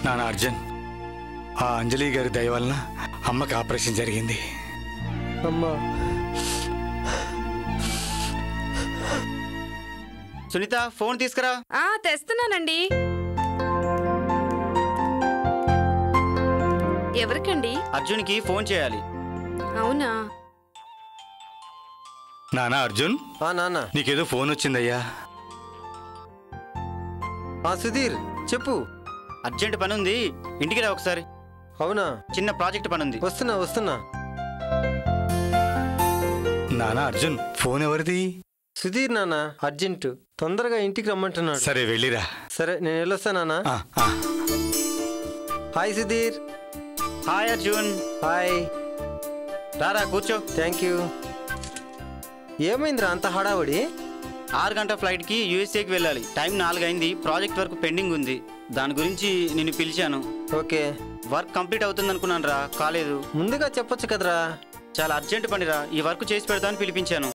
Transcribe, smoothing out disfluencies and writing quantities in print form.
నాన్న అర్జున్, ఆ అంజలి గారి దయ వలన అమ్మకి ఆపరేషన్ జరిగింది. అమ్మా సునీత, ఫోన్ తీసుకురా. తెస్తున్నానండి. ఎవరికండి? అర్జున్కి ఫోన్ చేయాలి. అవునా? నానా అర్జున్, నాన్న నీకేదో ఫోన్ వచ్చిందయ్యా. సుధీర్ చెప్పు. అర్జెంట్ పని ఉంది, ఇంటికి రా ఒకసారి. అవునా? చిన్న ప్రాజెక్ట్ పని ఉంది. వస్తున్నా. నానా అర్జున్, ఫోన్ ఎవరిది? సుధీర్ నాన్న, అర్జెంటు, తొందరగా ఇంటికి రమ్మంటున్నాడు. సరే వెళ్ళిరా. సరే నేను వెళ్ళొస్తా నాన్న. Hi Sudheer. Hi Arjun. Hi. రారా కూర్చో. Thank you. ఏమైందిరా అంత హడావుడి? 6 గంటల ఫ్లైట్కి యూఎస్ఏకి వెళ్ళాలి. టైం 4 అయింది. ప్రాజెక్ట్ వర్క్ పెండింగ్ ఉంది, దాని గురించి నిన్ను పిలిచాను. ఓకే. వర్క్ కంప్లీట్ అవుతుంది అనుకున్నాను రా, కాలేదు. ముందుగా చెప్పొచ్చు కదరా. చాలా అర్జెంట్ పనిరా, ఈ వర్క్ చేసి పెడతామని పిలిపించాను.